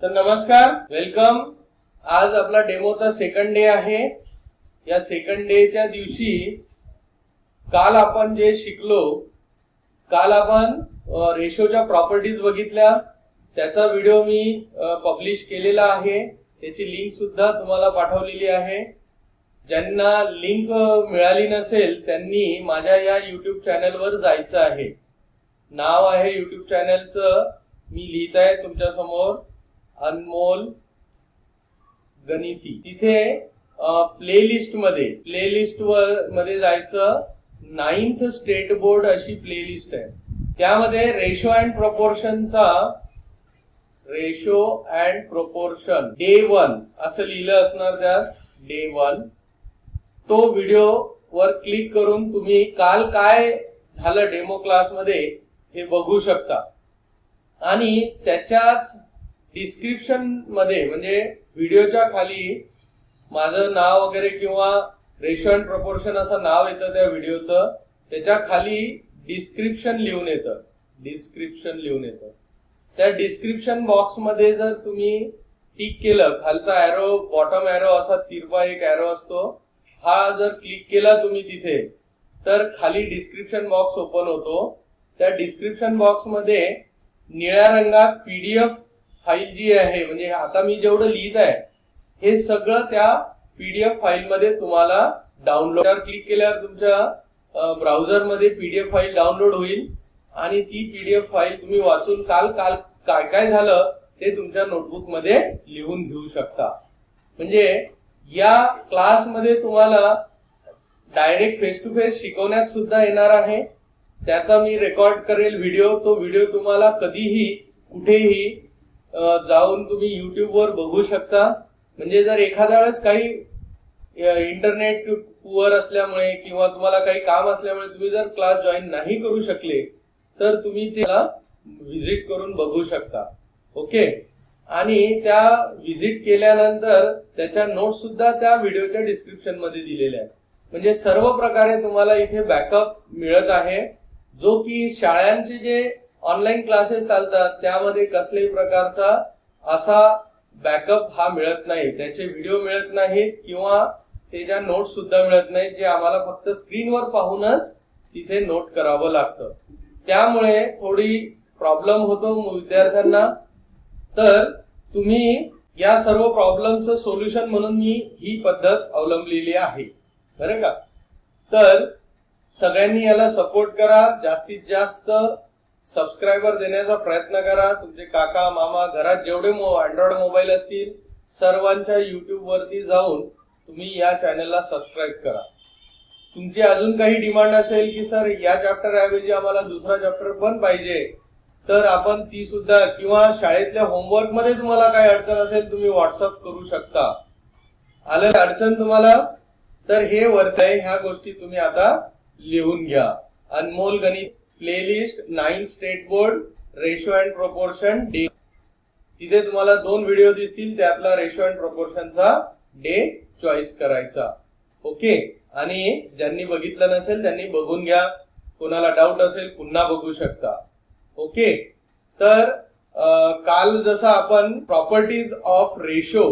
तर नमस्कार, वेलकम। आज आपला डेमोचा सेकंड डे आहे। या सेकंड डेच्या दिवशी काल आपण जे शिकलो, काल आपण रेशोच्या प्रॉपर्टीज बघितल्या, त्याचा व्हिडिओ मी पब्लिश केलेला आहे। त्याची लिंक सुद्धा तुम्हाला पाठवलेली आहे। ज्यांना लिंक मिळाली नसेल त्यांनी माझ्या या YouTube चॅनलवर जायचं आहे। नाव आहे YouTube चॅनलचं, मी लिहित आहे तुमच्या समोर, अनमोल गणिती। तिथे प्लेलिस्ट मध्ये जायचं। 9th स्टेट बोर्ड अशी प्लेलिस्ट आहे, त्यामध्ये रेशो अँड प्रोपोर्शन डे 1 असं लिहिलं असणार। त्यात डे 1 तो व्हिडिओ वर क्लिक करून तुम्ही काल काय झालं डेमो क्लास मध्ये हे बघू शकता। आणि त्याच्याच डिस्क्रिप्शन मध्ये म्हणजे व्हिडिओच्या खाली माझं नाव वगैरे किंवा रेशो अँड प्रोपोर्शन असं नाव येतं त्या व्हिडिओचं, त्याच्या खाली डिस्क्रिप्शन लिहून येतं। त्या डिस्क्रिप्शन बॉक्स मध्ये जर तुम्ही टिक केलं, खालचा एरो, बॉटम एरो असा तिरपा एक एरो असतो, हा जर क्लिक केला तुम्ही तिथे तर खाली डिस्क्रिप्शन बॉक्स ओपन होतो। त्या डिस्क्रिप्शन बॉक्स मध्ये निळ्या रंगात पीडीएफ फाईल जी आहे, म्हणजे आता मी जेवढं लिहित आहे हे सगळं त्या पीडीएफ फाईल मध्ये तुम्हाला डाउनलोड, क्लिक केल्यावर तुमच्या ब्राउझर मध्ये पीडीएफ फाईल डाउनलोड होईल आणि ती पीडीएफ फाईल तुम्ही वाचून काल काय काय झालं ते तुमच्या नोटबुक मध्ये लिहून घेऊ शकता। म्हणजे या क्लास मध्ये तुम्हाला डायरेक्ट फेस टू फेस शिकवण्यात सुद्धा येणार आहे। त्याचा मी रेकॉर्ड करेल व्हिडिओ, तो व्हिडिओ तुम्हाला कधीही कुठेही जाऊन तुम्ही YouTube वर बघू शकता। म्हणजे जर एखाद्या वेळेस काही इंटरनेट पुअर असल्यामुळे किंवा तुम्हाला काही काम असल्यामुळे तुम्ही जर क्लास जॉईन नाही करू शकले तर तुम्ही त्याला व्हिजिट करून बघू शकता। ओके, आणि त्या व्हिजिट केल्यानंतर त्याच्या नोट्स सुद्धा त्या व्हिडिओच्या डिस्क्रिप्शन मध्ये दिलेल्या आहेत। म्हणजे सर्व प्रकारे तुम्हाला इथे बॅकअप मिळत आहे, जो की शाळांचे जे ऑनलाईन क्लासेस चालतात त्यामध्ये कसल्याही प्रकारचा असा बॅकअप हा मिळत नाही। त्याचे व्हिडिओ मिळत नाहीत किंवा त्याच्या नोट्स सुद्धा मिळत नाहीत, जे आम्हाला फक्त स्क्रीनवर पाहूनच तिथे नोट करावं लागतं। त्यामुळे थोडी प्रॉब्लेम होतो विद्यार्थ्यांना। तर तुम्ही या सर्व प्रॉब्लेमचं सोल्युशन म्हणून मी ही पद्धत अवलंबलेली आहे, बरं का। तर सगळ्यांनी याला सपोर्ट करा, जास्तीत जास्त सबस्क्रायबर देण्याचा प्रयत्न करा। तुमचे काका मामा घरात जेवढे अँड्रॉइड मोबाईल असतील सर्वांच्या YouTube वरती जाऊन तुम्ही या चॅनलला सबस्क्राईब करा। तुमची अजून काही डिमांड असेल की सर या चॅप्टर ऐवजी आम्हाला दुसरा चॅप्टर पण पाहिजे, तर आपण ती सुद्धा, किंवा शाळेतल्या होमवर्क मध्ये तुम्हाला काही अडचण असेल तुम्ही व्हॉट्सअप करू शकता। आलं अडचण तुम्हाला तर हे वरती आहे, ह्या गोष्टी तुम्ही आता लिहून घ्या। अनमोल गणित playlist 9 state board ratio and proportion day, तिथे तुम्हाला 2 व्हिडिओ दिसतील, त्यातला रेशो अँड प्रोपोर्शनचा डे चॉईस करायचा। ओके, आणि ज्यांनी बघितलं नसेल त्यांनी बघून घ्या, कोणाला डाऊट असेल पुन्हा बघू शकता। ओके, तर काल जसं आपण प्रॉपर्टीज ऑफ रेशो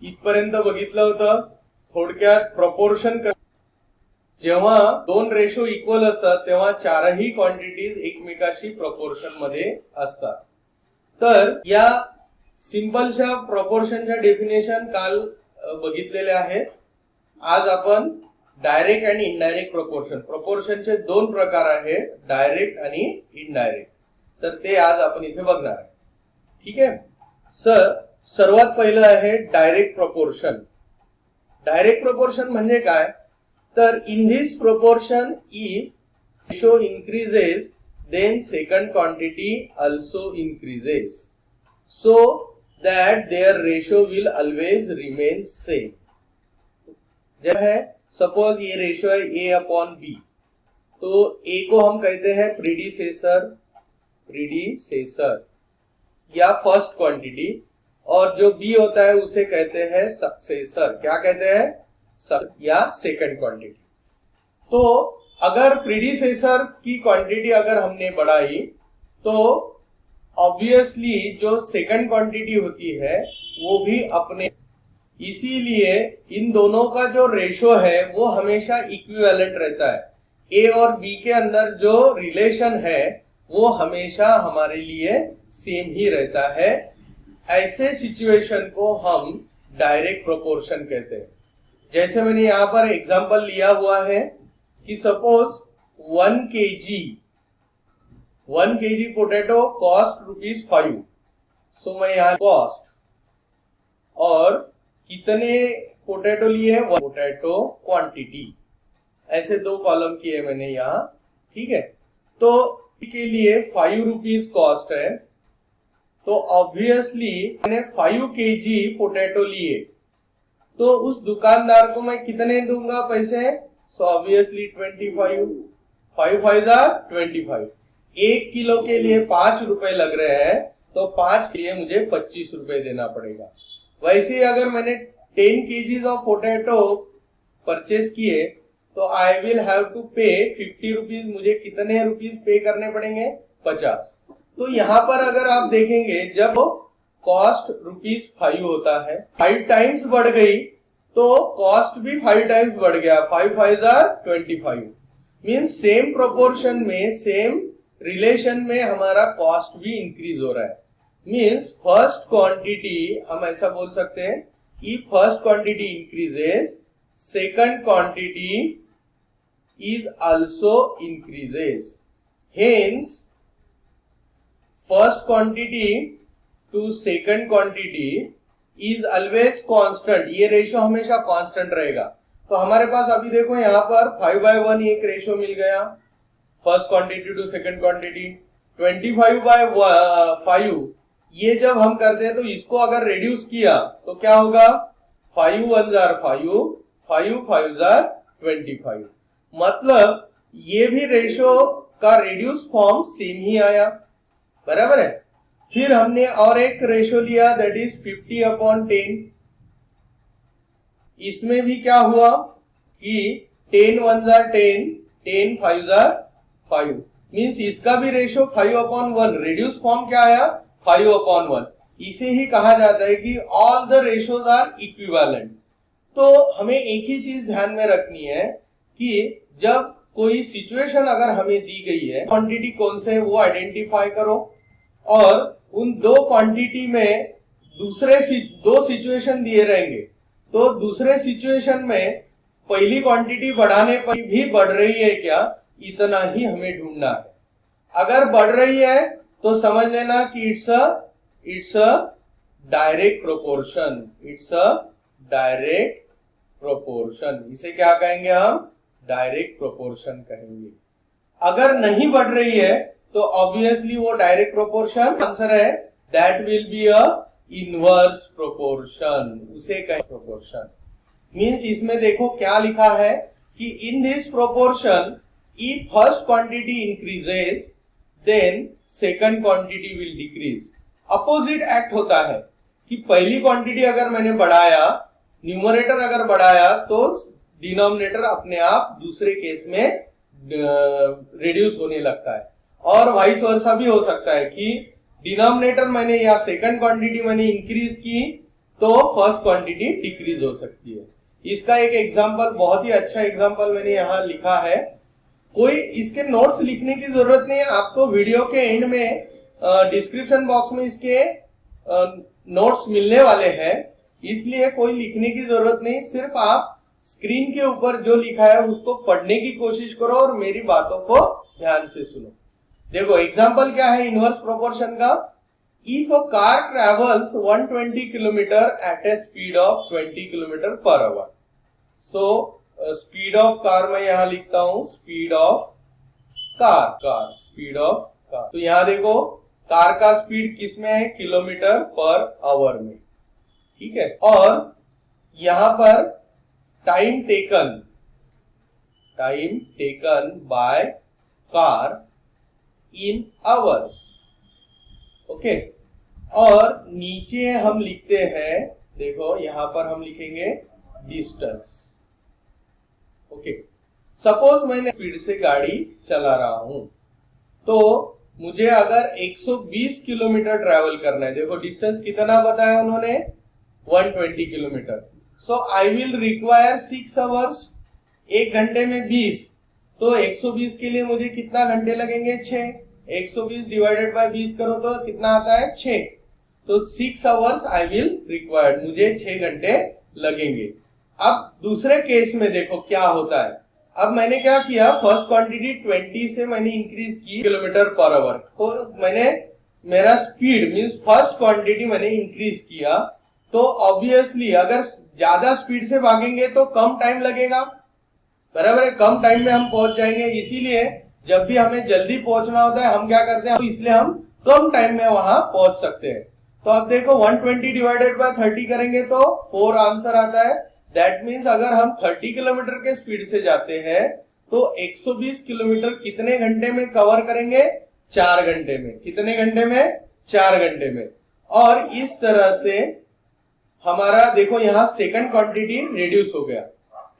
इथपर्यंत बघितलं होतं। थोडक्यात प्रपोर्शन, जेव्हा 2 रेशो इक्वल असतात तेव्हा चारही क्वांटिटीज एकमेकाशी प्रपोर्शन मध्ये असतात। तर या सिंपलच्या प्रपोर्शनच्या डेफिनेशन काल बघितलेले आहेत। आज आपण डायरेक्ट आणि इनडायरेक्ट प्रोपोर्शनचे 2 प्रकार आहेत, डायरेक्ट आणि इनडायरेक्ट, तर ते आज आपण इथे बघणार आहे। ठीक आहे सर, सर्वात पहिलं आहे डायरेक्ट प्रोपोर्शन। डायरेक्ट प्रोपोर्शन म्हणजे काय, तर in this proportion if ratio increases then second quantity also increases so that their ratio will always remain same। जब है सपोज ये रेशो है a अपॉन b, तो a को हम कहते हैं प्रीडिसेसर या फर्स्ट क्वांटिटी, और जो b होता है उसे कहते हैं सक्सेसर। क्या कहते हैं, या सेकंड क्वांटिटी। तो अगर प्रीडिसेसर की क्वांटिटी अगर हमने बढ़ाई तो ऑब्वियसली जो सेकंड क्वांटिटी होती है वो भी अपने, इसीलिए इन दोनों का जो रेशो है वो हमेशा इक्विवेलेंट रहता है। ए और बी के अंदर जो रिलेशन है वो हमेशा हमारे लिए सेम ही रहता है। ऐसे सिचुएशन को हम डायरेक्ट प्रोपोर्शन कहते हैं। जैसे मैंने यहां पर एग्जांपल लिया हुआ है कि सपोज 1 kg पोटैटो कॉस्ट ₹5। सो मैं यहां कॉस्ट और कितने पोटैटो लिए, पोटैटो क्वांटिटी, ऐसे 2 कॉलम किए मैंने यहां। ठीक है, तो के लिए ₹5 कॉस्ट है, तो ऑब्वियसली मैंने 5 kg पोटैटो लिए, तो उस दुकानदार को मैं कितने दूंगा पैसे? So obviously 25, 5 5 25। 1 किलो के लिए ₹5 लग रहे हैं, तो 5 के लिए मुझे ₹25 देना पड़ेगा। वैसे ही अगर मैंने 10 kgs ऑफ पोटैटो परचेस किए तो आई विल हैव टू पे ₹50। मुझे कितने रुपीस पे करने पड़ेंगे? 50। तो यहाँ पर अगर आप देखेंगे जब कॉस्ट ₹5 होता है, 5 टाइम्स बढ़ गई तो कॉस्ट भी 5 टाइम्स बढ़ गया, 5 5 25। मीन्स सेम प्रोपोर्शन में, सेम रिलेशन में हमारा कॉस्ट भी इंक्रीज हो रहा है। मीन्स फर्स्ट क्वांटिटी, हम ऐसा बोल सकते हैं, if first quantity increases, second quantity is also increases. Hence, first quantity to second quantity is always constant. ये रेशो हमेशा कांस्टेंट रहेगा। तो हमारे पास अभी देखो यहाँ पर 5/1 एक रेशो मिल गया, first quantity to second quantity. 25/5 ये जब हम करते हैं तो इसको अगर रिड्यूस किया तो क्या होगा? 5 1 5, 5 5 25। मतलब ये भी रेशो का रिड्यूस फॉर्म सेम ही आया, बराबर है। फिर हमने और एक रेशो लिया, दैट इज 50/10। इसमें भी क्या हुआ कि 10 1 10, 10 5 5। मीन्स इसका भी रेशो 5/1। रिड्यूस फॉर्म क्या आया? 5/1। इसे ही कहा जाता है कि all the ratios are equivalent. तो हमें एक ही चीज ध्यान में रखनी है कि जब कोई सिचुएशन अगर हमें दी गई है, क्वांटिटी कौन से है वो आइडेंटिफाई करो, और उन 2 क्वांटिटी में दूसरे 2 सिचुएशन दिए रहेंगे, तो दूसरे सिचुएशन में पहली क्वांटिटी बढ़ाने पर भी बढ़ रही है क्या, इतना ही हमें ढूंढना है। अगर बढ़ रही है तो समझ लेना कि it's a direct proportion, it's a direct proportion. इसे क्या कहेंगे हम? डायरेक्ट प्रोपोर्शन कहेंगे। अगर नहीं बढ़ रही है तो ऑब्वियसली वो डायरेक्ट प्रोपोर्शन आंसर है, that will be a inverse proportion, उसे कहें प्रोपोर्शन। मींस इसमें देखो क्या लिखा है कि in this proportion if first quantity increases then second quantity will decrease. Opposite act होता है कि पहली क्वांटिटी अगर मैंने बढ़ाया, न्यूमरेटर अगर बढ़ाया, तो डिनोमिनेटर अपने आप दूसरे केस में रिड्यूस होने लगता है। और वाइस वर्सा भी हो सकता है कि डिनोमिनेटर मैंने या सेकंड क्वांटिटी मैंने इंक्रीज की तो फर्स्ट क्वांटिटी डिक्रीज हो सकती है। इसका एक एग्जांपल, बहुत ही अच्छा एग्जांपल मैंने यहाँ लिखा है। कोई इसके नोट्स लिखने की जरूरत नहीं है, आपको वीडियो के एंड में डिस्क्रिप्शन बॉक्स में इसके नोट्स मिलने वाले हैं, इसलिए कोई लिखने की जरूरत नहीं। सिर्फ आप स्क्रीन के ऊपर जो लिखा है उसको पढ़ने की कोशिश करो और मेरी बातों को ध्यान से सुनो। देखो एग्जांपल क्या है इनवर्स प्रोपोर्शन का। If a car travels 120 kilometre at a speed of 20 kilometre per hour. So speed of car मैं यहां लिखता हूं, speed of car, speed of car. तो यहां देखो कार का स्पीड किस में है? किलोमीटर पर आवर में, ठीक है। और यहां पर time taken by car in hours, okay. और नीचे हम लिखते हैं, देखो यहां पर हम लिखेंगे डिस्टेंस, ओके। सपोज मैंने स्पीड से गाड़ी चला रहा हूं तो मुझे अगर 120 किलोमीटर ट्रैवल करना है, देखो डिस्टेंस कितना बताया उन्होंने, 120 kilometre. So I will require 6 hours, 1 घंटे में 20, तो 120 के लिए मुझे कितना घंटे लगेंगे, 6। 120 डिवाइडेड बाय 20 करो तो कितना आता है, 6। तो 6 आवर्स आई विल रिक्वायर्ड, मुझे 6 घंटे लगेंगे। अब दूसरे केस में देखो क्या होता है। अब मैंने क्या किया, फर्स्ट क्वांटिटी 20 से मैंने इंक्रीज की किलोमीटर पर आवर, तो मैंने मेरा स्पीड मींस फर्स्ट क्वांटिटी मैंने इंक्रीज किया, तो ऑब्वियसली अगर ज्यादा स्पीड से भागेंगे तो कम टाइम लगेगा, बराबर है, कम टाइम में हम पहुंच जाएंगे। इसीलिए जब भी हमें जल्दी पहुंचना होता है हम क्या करते हैं, इसलिए हम कम टाइम में वहां पहुंच सकते हैं। तो अब देखो 120 डिवाइडेड बाय 30 करेंगे तो 4 आंसर आता है। दैट मीन्स अगर हम 30 किलोमीटर के स्पीड से जाते हैं तो 120 किलोमीटर कितने घंटे में कवर करेंगे, 4 घंटे में। कितने घंटे में, 4 घंटे में। और इस तरह से हमारा देखो यहाँ सेकंड क्वांटिटी रिड्यूस हो गया।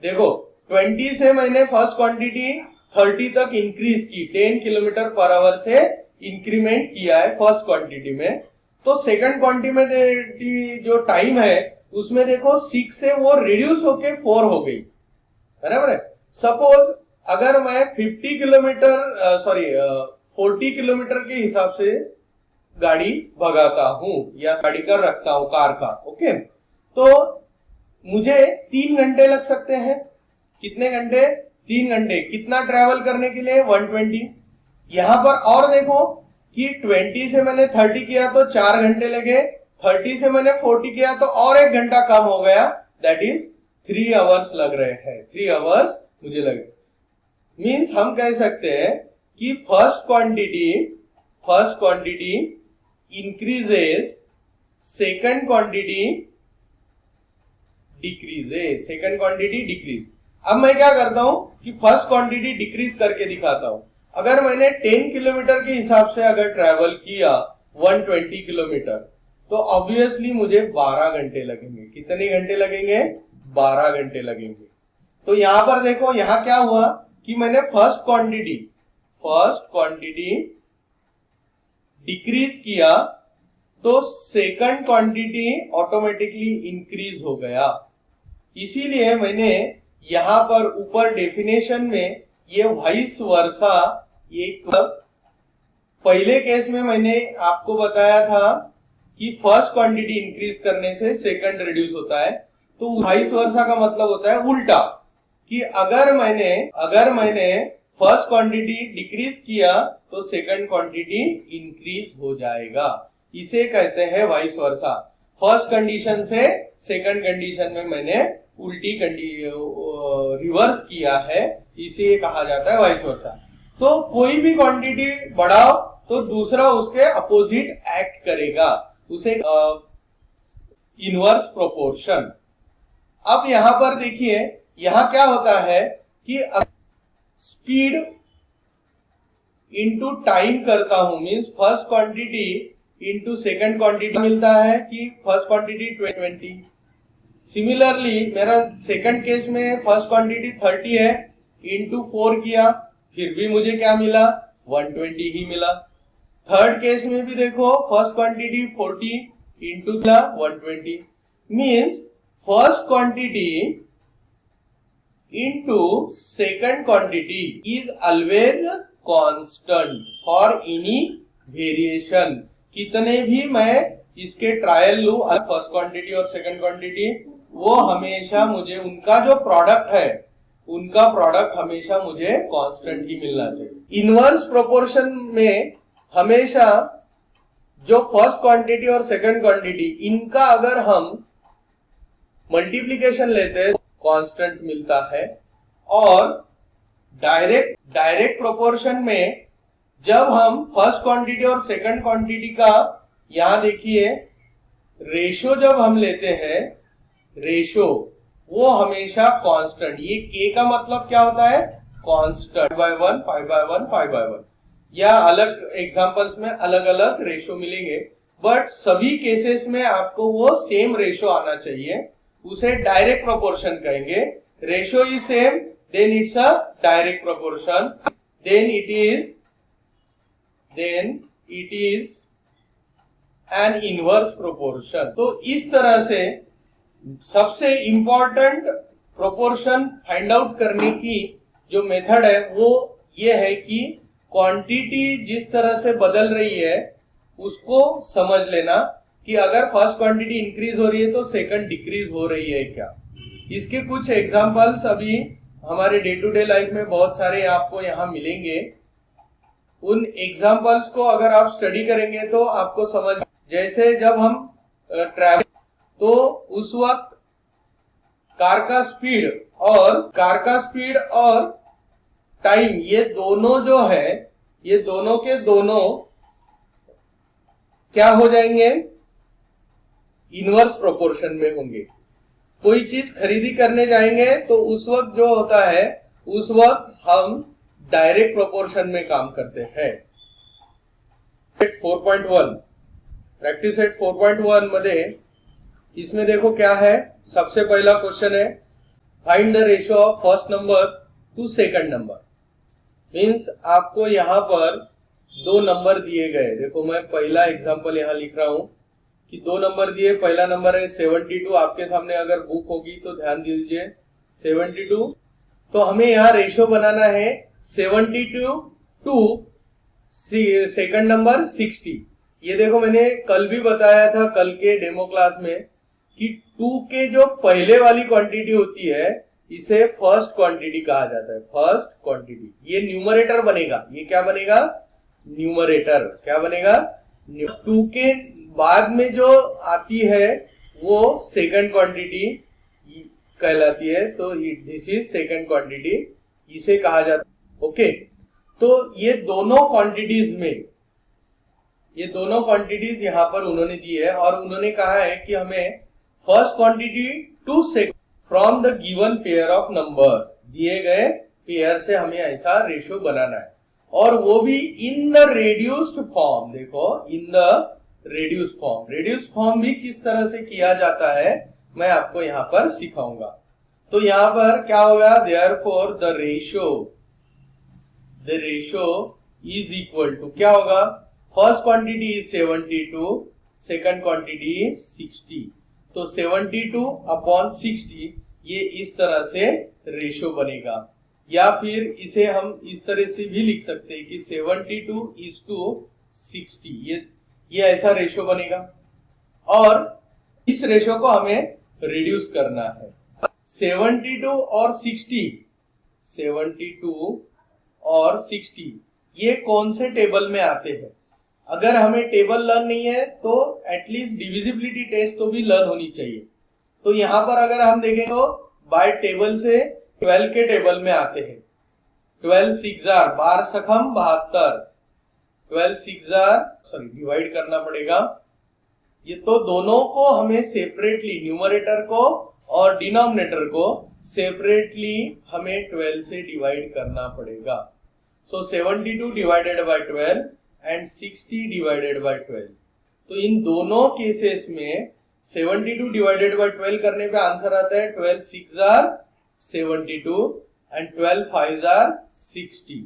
देखो 20 से मैंने फर्स्ट क्वांटिटी 30 तक इंक्रीज की, 10 किलोमीटर पर आवर से इंक्रीमेंट किया है फर्स्ट क्वांटिटी में। तो सेकंड क्वांटिटी जो टाइम है उसमें देखो 6 से वो रिड्यूस होके 4 हो गई, बराबर है। सपोज अगर मैं 40 किलोमीटर के हिसाब से गाड़ी भगाता हूं या गाड़ी कर रखता हूं कार का, ओके, तो मुझे 3 घंटे लग सकते हैं। कितने घंटे, 3 घंटे। कितना ट्रैवल करने के लिए, 120। यहां पर और देखो कि 20 से मैंने 30 किया तो 4 घंटे लगे, 30 से मैंने 40 किया तो और 1 घंटा कम हो गया, दैट इज 3 आवर्स लग रहे हैं। 3 आवर्स मुझे लगे। मींस हम कह सकते हैं कि first quantity increases, second quantity decreases, second quantity decrease. अब मैं क्या करता हूं कि फर्स्ट क्वांटिटी डिक्रीज करके दिखाता हूं। अगर मैंने 10 किलोमीटर के हिसाब से अगर ट्रैवल किया 120 किलोमीटर, तो ऑब्वियसली मुझे 12 घंटे लगेंगे। कितने घंटे लगेंगे, 12 घंटे लगेंगे। तो यहां पर देखो यहां क्या हुआ कि मैंने फर्स्ट क्वांटिटी डिक्रीज किया तो सेकंड क्वांटिटी ऑटोमेटिकली इंक्रीज हो गया। इसीलिए मैंने यहां पर ऊपर डेफिनेशन में ये वाइस वर्सा, एक पहले केस में मैंने आपको बताया था कि फर्स्ट क्वांटिटी इंक्रीज करने से सेकंड रिड्यूस होता है, तो वाइस वर्सा का मतलब होता है उल्टा, कि अगर मैंने फर्स्ट क्वांटिटी डिक्रीज किया तो सेकंड क्वांटिटी इंक्रीज हो जाएगा। इसे कहते हैं वाइस वर्सा। फर्स्ट कंडीशन से सेकंड कंडीशन में मैंने उल्टी रिवर्स किया है, इसे कहा जाता है वाइस वर्सा। तो कोई भी क्वांटिटी बढ़ाओ तो दूसरा उसके अपोजिट एक्ट करेगा, उसे इनवर्स प्रोपोर्शन। अब यहां पर देखिए यहां क्या होता है कि स्पीड इनटू टाइम करता हूं, means first quantity into second quantity मिलता है कि फर्स्ट क्वांटिटी 20। सिमिलरली मेरा सेकंड केस में फर्स्ट क्वांटिटी 30 है, इनटू 4 किया, फिर भी मुझे क्या मिला, 120 ही मिला। थर्ड केस में भी देखो first quantity 40 into 120, means first quantity into second quantity is always constant for any variation। कितने भी मैं इसके ट्रायल लू फर्स्ट क्वांटिटी और सेकंड क्वांटिटी, वो हमेशा मुझे उनका जो प्रोडक्ट है उनका प्रोडक्ट हमेशा मुझे कांस्टेंट ही मिलना चाहिए। इनवर्स प्रोपोर्शन में हमेशा जो फर्स्ट क्वांटिटी और सेकंड क्वांटिटी इनका अगर हम मल्टीप्लीकेशन लेते हैं कांस्टेंट मिलता है, और डायरेक्ट प्रोपोर्शन में जब हम फर्स्ट क्वांटिटी और सेकंड क्वांटिटी का, यहां देखिए रेशो जब हम लेते हैं, रेशो वो हमेशा कांस्टेंट। ये के का मतलब क्या होता है, कांस्टेंट, 5/1 5/1 5/1, या अलग एग्जांपल्स में अलग अलग रेशो मिलेंगे, बट सभी केसेस में आपको वो सेम रेशो आना चाहिए, उसे डायरेक्ट प्रोपोर्शन कहेंगे। Ratio is same, then it's a direct proportion, then it is then it is an inverse proportion. तो इस तरह से सबसे इंपॉर्टेंट प्रोपोर्शन फाइंड आउट करने की जो मेथड है वो ये है कि क्वांटिटी जिस तरह से बदल रही है उसको समझ लेना कि अगर फर्स्ट क्वांटिटी इंक्रीज हो रही है तो सेकंड डिक्रीज हो रही है क्या। इसके कुछ एग्जांपल्स अभी हमारे डे टू डे लाइफ में बहुत सारे आपको यहाँ मिलेंगे। उन एग्जांपल्स को अगर आप स्टडी करेंगे तो आपको समझ, जैसे जब हम ट्रैवल तो उस वक्त कार का स्पीड और टाइम ये दोनों जो है ये दोनों के दोनों क्या हो जाएंगे, इनवर्स प्रोपोर्शन में होंगे। कोई चीज खरीदी करने जाएंगे तो उस वक्त जो होता है उस वक्त हम डायरेक्ट प्रोपोर्शन में काम करते हैं। 4.1 प्रैक्टिस सेट 4.1 मध्ये इसमें देखो क्या है। सबसे पहला क्वेश्चन है find the ratio of first number two second number. Means आपको यहाँ पर दो नंबर दिए गए। देखो मैं पहला एग्जांपल यहाँ लिख रहा हूं कि दो नंबर दिए। पहला नंबर है 72। आपके सामने अगर बुक होगी तो ध्यान दीजिए 72। तो हमें यहाँ रेशियो बनाना है 72 टू सेकंड नंबर 60। ये देखो मैंने कल भी बताया था, कल के डेमो क्लास में, कि 2 के जो पहले वाली क्वांटिटी होती है इसे फर्स्ट क्वांटिटी कहा जाता है। फर्स्ट क्वांटिटी ये न्यूमरेटर बनेगा। ये क्या बनेगा, न्यूमरेटर। क्या बनेगा, 2 के बाद में जो आती है वो सेकंड क्वांटिटी कहलाती है। तो दिस इज सेकंड क्वांटिटी, इसे कहा जाता है। ओके, तो ये दोनों क्वांटिटीज यहाँ पर उन्होंने दी है और उन्होंने कहा है कि हमें first quantity to second from the given pair of number, दिए गए पेयर से हमें ऐसा रेशियो बनाना है और वो भी इन द रेड्यूस्ड फॉर्म। देखो in the reduced form. Reduced form भी किस तरह से किया जाता है मैं आपको यहाँ पर सिखाऊंगा। तो यहाँ पर क्या होगा, therefore the ratio is equal to क्या होगा, first quantity is 72, second quantity is 60। तो 72 अपॉन 60 ये इस तरह से रेशियो बनेगा। या फिर इसे हम इस तरह से भी लिख सकते हैं कि 72 इज टू 60, ये ऐसा रेशियो बनेगा। और इस रेशियो को हमें रिड्यूस करना है। 72 और 60 ये कौन से टेबल में आते हैं। अगर हमें टेबल लर्न नहीं है तो एटलीस्ट डिविजिबिलिटी टेस्ट तो भी लर्न होनी चाहिए। तो यहाँ पर अगर हम देखें तो बाय टेबल से 12 के टेबल में आते हैं। 12 6 12 सखम 72, 12 6 डिवाइड करना पड़ेगा। ये तो दोनों को हमें सेपरेटली, न्यूमरेटर को और डिनोमिनेटर को सेपरेटली हमें 12 से डिवाइड करना पड़ेगा। सो 72 divided by 12 and 60 divided by 12। तो इन दोनों केसेस में 72 डिवाइडेड बाय 12 करने पे आंसर आता है 12 6 72 एंड 12 5 60।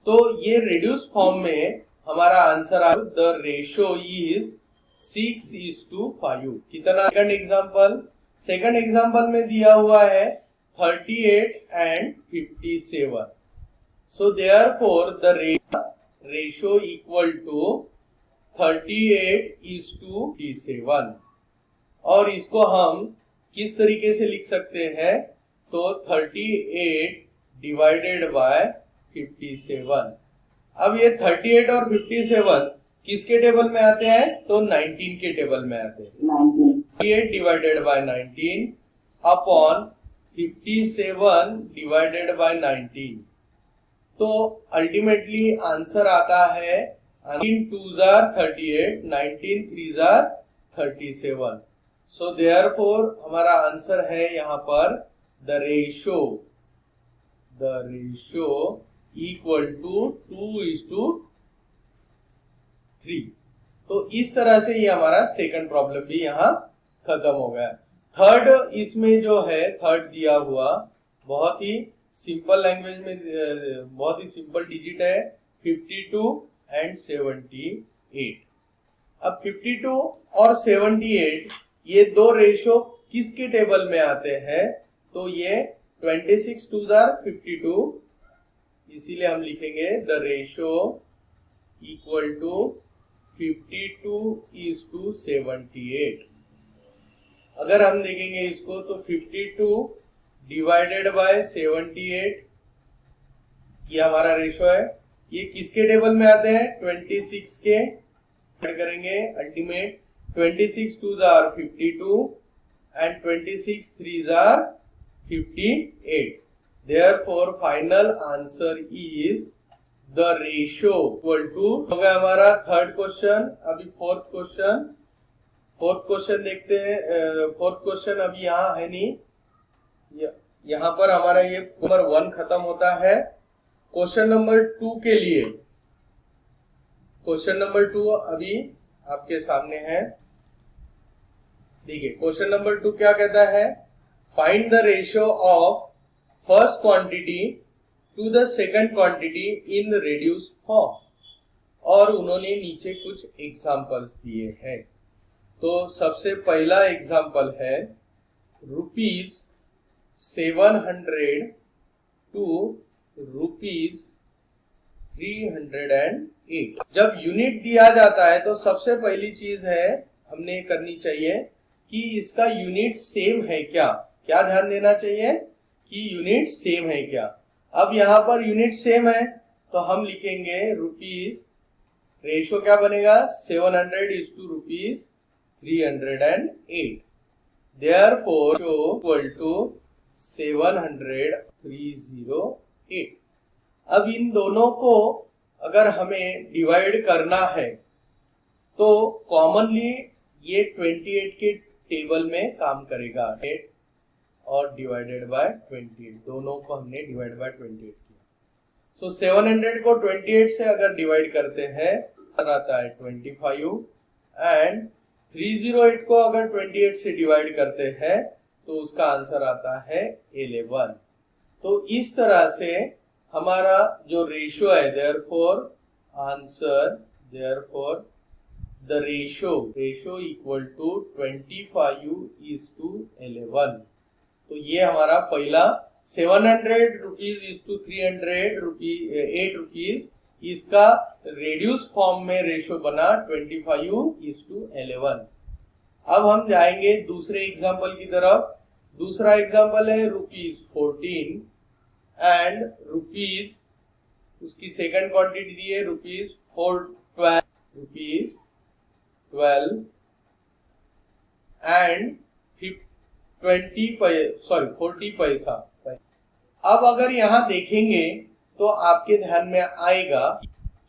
तो ये रिड्यूस फॉर्म में हमारा आंसर आ, द रेशियो इज 6:5। कितना। सेकंड एग्जांपल में दिया हुआ है 38 and 57। So therefore the ratio equal to 38:57। और इसको हम किस तरीके से लिख सकते हैं, तो 38 डिवाइडेड बाय 57। अब ये 38 और 57 किसके टेबल में आते हैं, तो 19 के टेबल में आते हैं। 38 divided by 19 upon 57 divided by 19। तो अल्टीमेटली आंसर आता है 19 2 38, 19 3 37। सो देयरफॉर हमारा आंसर है यहाँ पर द रेशियो इक्वल टू 2:3। तो इस तरह से ये हमारा सेकंड प्रॉब्लम भी यहाँ खत्म हो गया। थर्ड इसमें जो है, थर्ड दिया हुआ बहुत ही सिंपल लैंग्वेज में, बहुत ही सिंपल डिजिट है 52 एंड 78। अब 52 और 78 ये दो रेशो किसके टेबल में आते हैं? तो ये 26 2 जार 52, इसीलिए हम लिखेंगे द रेशो इक्वल टू 52:78। अगर हम देखेंगे इसको तो 52 डिवाइडेड बाय 78 ये हमारा रेशो है। ये किसके टेबल में आते हैं? 26 के। ऐड करेंगे अल्टीमेट 26 2 जार 52 एंड 26 3 जार 58। Therefore final answer is the ratio equal to हो गया हमारा थर्ड क्वेश्चन। अभी फोर्थ क्वेश्चन देखते हैं। फोर्थ क्वेश्चन अभी यहाँ है नहीं, यहाँ पर हमारा ये नंबर 1 खत्म होता है। क्वेश्चन नंबर 2 के लिए, क्वेश्चन नंबर 2 अभी आपके सामने है। देखिए क्वेश्चन नंबर 2 क्या कहता है? Find the ratio of first quantity to the second quantity in reduced form. और उन्होंने नीचे कुछ एग्जांपल्स दिए हैं। तो सबसे पहला एग्जांपल है ₹700 टू ₹308। जब यूनिट दिया जाता है तो सबसे पहली चीज है हमने करनी चाहिए कि इसका यूनिट सेम है क्या। क्या ध्यान देना चाहिए कि यूनिट सेम है क्या। अब यहाँ पर यूनिट सेम है तो हम लिखेंगे रुपीज, रेशो क्या बनेगा? 700 is to ₹308। Therefore equal to 700 308। अब इन दोनों को अगर हमें डिवाइड करना है तो कॉमनली ये 28 के टेबल में काम करेगा। 8 और डिवाइडेड बाय 28, दोनों को हमने डिवाइड बाय 28 किया। सो 700 को 28 से अगर डिवाइड करते हैं आता है 25 एंड 308 को अगर 28 से डिवाइड करते हैं तो उसका आंसर आता है 11। तो इस तरह से हमारा जो रेशियो है therefore the ratio equal to 25:11। तो ये हमारा पहला 700 रुपीज इज टू 308 रुपीज, इसका रेड्यूस फॉर्म में रेशियो बना 25:11। अब हम जाएंगे दूसरे एग्जांपल की तरफ। दूसरा एग्जांपल है ₹14 एंड रुपीज, उसकी सेकंड क्वांटिटी दी है ₹12 एंड 40 पैसा। अब अगर यहां देखेंगे तो आपके ध्यान में आएगा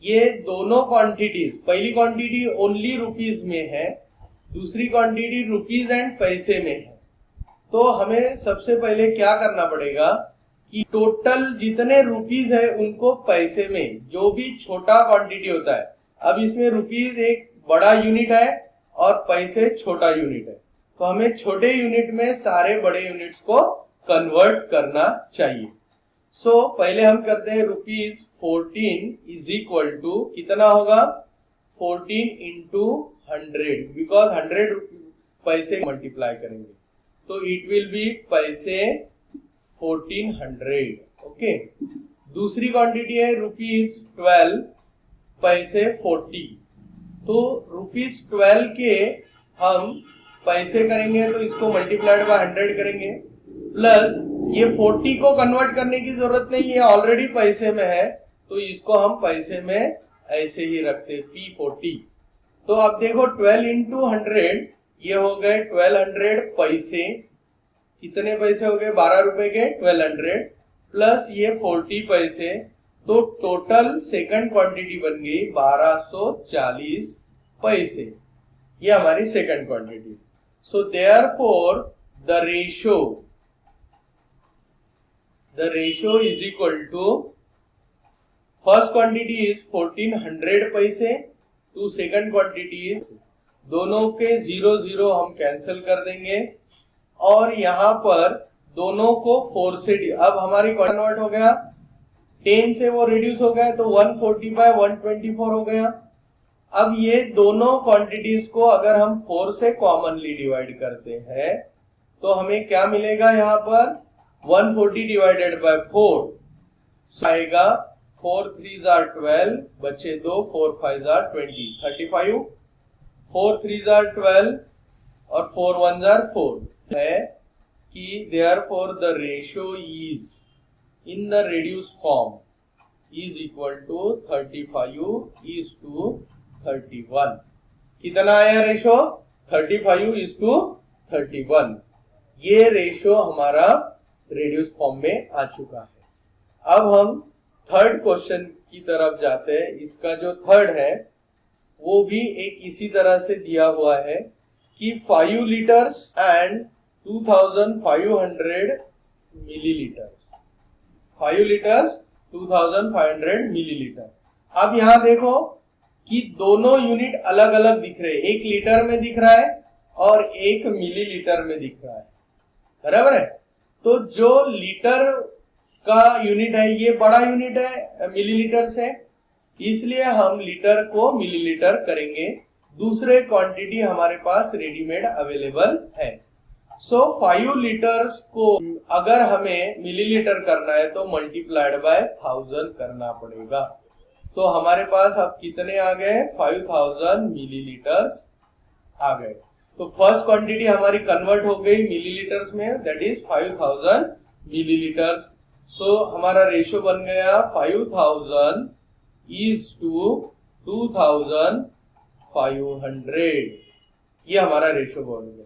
ये दोनों क्वांटिटीज, पहली क्वांटिटी ओनली रुपीज में है, दूसरी क्वांटिटी रुपीज एंड पैसे में है। तो हमें सबसे पहले क्या करना पड़ेगा कि टोटल जितने रुपीज है उनको पैसे में, जो भी छोटा क्वांटिटी होता है, अब इसमें रुपीज एक बड़ा यूनिट है और पैसे छोटा यूनिट है, तो हमें छोटे यूनिट में सारे बड़े यूनिट्स को कन्वर्ट करना चाहिए। सो पहले हम करते हैं ₹14 इज इक्वल टू कितना होगा? 14 इंटू 100, बिकॉज 100 पैसे मल्टीप्लाई करेंगे तो इट विल बी पैसे 1400। ओके, दूसरी क्वांटिटी है ₹12 पैसे 40। तो ₹12 के हम पैसे करेंगे तो इसको मल्टीप्लाइड बाय 100 करेंगे, प्लस ये 40 को कन्वर्ट करने की जरूरत नहीं है, ऑलरेडी पैसे में है, तो इसको हम पैसे में ऐसे ही रखते P40। तो अब देखो 12 इंटू 100 ये हो गए 1200 पैसे। कितने पैसे हो गए? 12 रुपए के 1200 प्लस ये 40 पैसे, तो टोटल सेकंड क्वांटिटी बन गई 1240 पैसे। ये हमारी second quantity. So therefore the ratio is equal to first quantity is 1400 पैसे टू सेकंड क्वांटिटी इज, दोनों के 0 हम कैंसिल कर देंगे और यहां पर दोनों को 4 से अब हमारी कन्वर्ट हो गया 10 से वो रिड्यूस हो गया तो 140 बाय 124 हो गया। अब ये दोनों क्वांटिटीज को अगर हम 4 से कॉमनली डिवाइड करते हैं तो हमें क्या मिलेगा, यहाँ पर 140 डिवाइडेड बाय 4 आएगा 4 3 are 12, बचे 2, 4 5 are 20, 35, 4 3 are 12 और 4 1 are 4 है कि therefore the ratio is in the reduced form is equal to 35 is to 31। कितना आया रेशो? 35 is to 31। ये रेशो हमारा रेड्यूस फॉर्म में आ चुका है। अब हम थर्ड क्वेश्चन की तरफ जाते हैं। इसका जो थर्ड है वो भी एक इसी तरह से दिया हुआ है कि 5 litres and 2500 millilitres, 5 litres 2500 millilitre. अब यहां देखो कि दोनों यूनिट अलग अलग दिख रहे हैं, एक लीटर में दिख रहा है और एक मिलीलीटर में दिख रहा है, बराबर है। तो जो लीटर का यूनिट है ये बड़ा यूनिट है मिलीलीटर से, इसलिए हम लीटर को मिलीलीटर करेंगे। दूसरे क्वांटिटी हमारे पास रेडीमेड अवेलेबल है। सो 5 लीटर्स को अगर हमें मिलीलीटर करना है तो मल्टीप्लाइड बाय 1000 करना पड़ेगा। तो हमारे पास अब कितने आ गए? 5000 मिलीलीटर्स आ गए। तो फर्स्ट क्वांटिटी हमारी कन्वर्ट हो गई मिलीलीटर्स में, दैट इज 5000 मिलीलीटर्स। सो हमारा रेशो बन गया 5000 इज टू 2500। ये हमारा रेशो बन गया।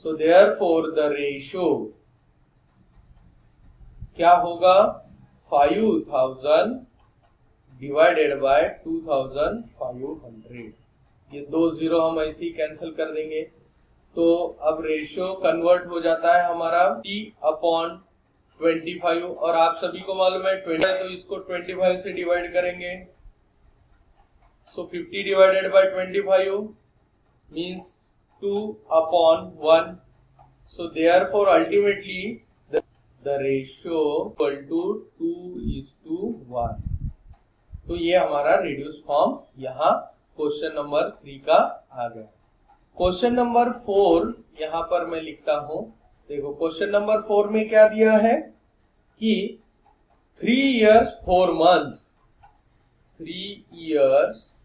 सो देयरफॉर द रेशो क्या होगा? 5000 डिवाइडेड बाय 2500। ये 2 जीरो हम ऐसे ही कैंसिल कर देंगे। तो अब रेशियो कन्वर्ट हो जाता है हमारा T/25 और आप सभी को मालूम है 20 है तो इसको 25 से डिवाइड करेंगे। So 50 divided by 25 means 2/1। So therefore ultimately the ratio equal to 2:1। तो ये हमारा रिड्यूस फॉर्म यहाँ क्वेश्चन नंबर 3 का आ गया। क्वेश्चन नंबर 4 यहाँ पर मैं लिखता हूं। देखो क्वेश्चन नंबर 4 में क्या दिया है कि 3 years 4 month, 3 years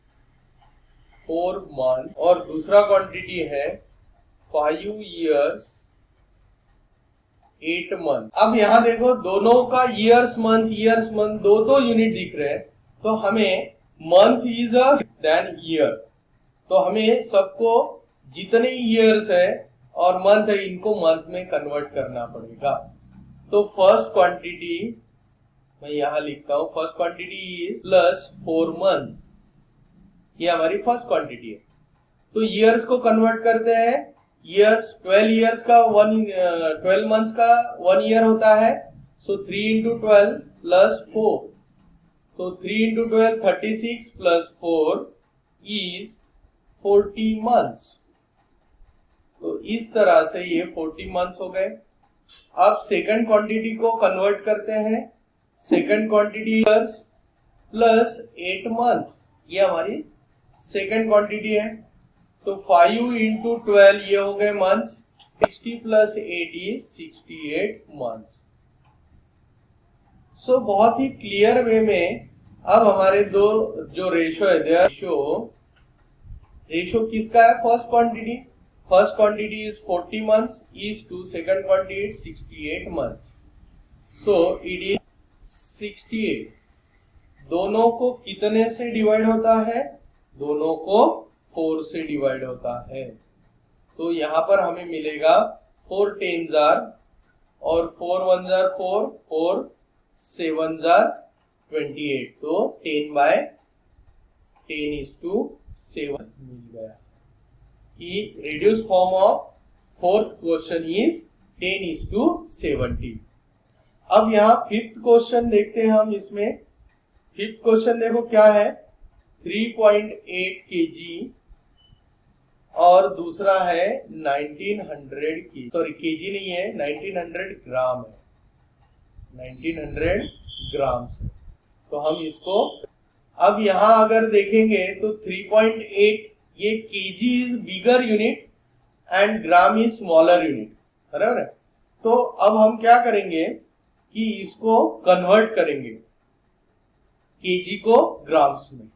4 month और दूसरा क्वांटिटी है 5 years 8 month। अब यहाँ देखो दोनों का ईयर्स मंथ दो यूनिट दिख रहे हैं, तो हमें मंथ इज देन ईयर, तो हमें सबको जितने ईयर्स है और मंथ है इनको मंथ में कन्वर्ट करना पड़ेगा। तो फर्स्ट क्वांटिटी मैं यहां लिखता हूं, first quantity is plus 4 month, ये हमारी फर्स्ट क्वांटिटी है। तो ईयर्स को कन्वर्ट करते हैं, ईयर्स 12 ईयर्स का 12 मंथ्स का 1 ईयर होता है। सो 3 into 12 plus 4, so 3 into 12 36 plus 4 is 40 months। तो इस तरह से ये 40 मंथ्स हो गए। अब सेकंड क्वांटिटी को कन्वर्ट करते हैं, second quantity years plus 8 month, ये हमारी सेकंड क्वांटिटी है। तो 5 into 12 ये हो गए मंथ्स, 60 plus 8 is 68 मंथ्स। सो बहुत ही क्लियर वे में अब हमारे दो जो रेशो है, रेशो किसका है? First quantity is 40 months is to second quantity is 68 months. So it is 68। दोनों को कितने से डिवाइड होता है? दोनों को 4 से डिवाइड होता है। तो यहाँ पर हमें मिलेगा 4 10s are और 4 1s are 4, 4 7s are 28, तो 10/10 is to 7 मिल गया। कि reduce form of fourth question is 10 is to 70। अब यहाँ फिफ्थ क्वेश्चन देखते हैं हम। इसमें फिफ्थ क्वेश्चन देखो क्या है, 3.8 kg और दूसरा है 1900 की, सॉरी केजी नहीं है, 1900 ग्राम है, 1900 ग्राम से। तो हम इसको अब यहां अगर देखेंगे तो 3.8 ये KG is bigger unit and gram is smaller unit, बराबर है। तो अब हम क्या करेंगे कि इसको कन्वर्ट करेंगे केजी को ग्राम्स में।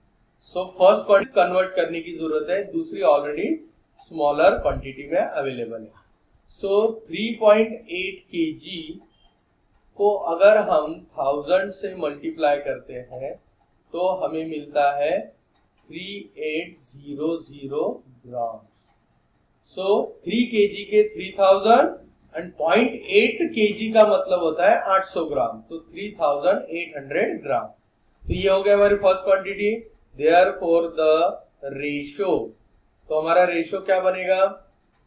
सो फर्स्ट क्वांटिटी कन्वर्ट करने की जरूरत है, दूसरी ऑलरेडी स्मॉलर क्वांटिटी में अवेलेबल है। सो 3.8 केजी को अगर हम 1000 से मल्टीप्लाई करते हैं तो हमें मिलता है 3800 ग्राम। सो 3 केजी के 3000 एंड 0.8 केजी का मतलब होता है 800 ग्राम, तो 3800 ग्राम। तो ये हो गया हमारी first quantity. Therefore the ratio, तो हमारा रेशो क्या बनेगा,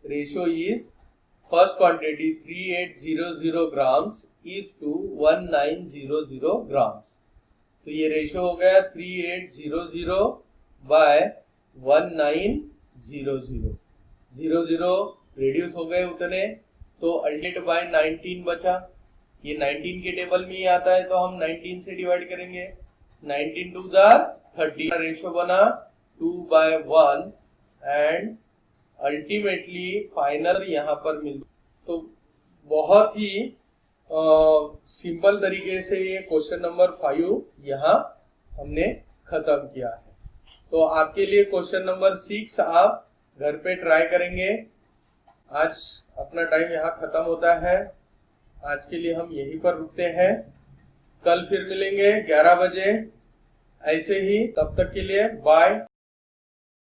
ratio is first quantity 3800 grams is to 1900 grams. तो ये रेशो हो गया 3800 बाय 1900, 00 रिड्यूस हो गए उतने, तो अल्टीमेट बाय 19 बचा। ये 19 के टेबल में ही आता है तो हम 19 से डिवाइड करेंगे, 19 टू जार 30, रेशो बना 2/1 एंड अल्टीमेटली फाइनल यहाँ पर मिल। तो बहुत ही सिंपल तरीके से ये क्वेश्चन नंबर 5 यहाँ हमने खत्म किया है। तो आपके लिए क्वेश्चन नंबर 6 आप घर पे ट्राई करेंगे। आज अपना टाइम यहाँ खत्म होता है, आज के लिए हम यहीं पर रुकते हैं। कल फिर मिलेंगे 11 बजे ऐसे ही, तब तक के लिए बाय।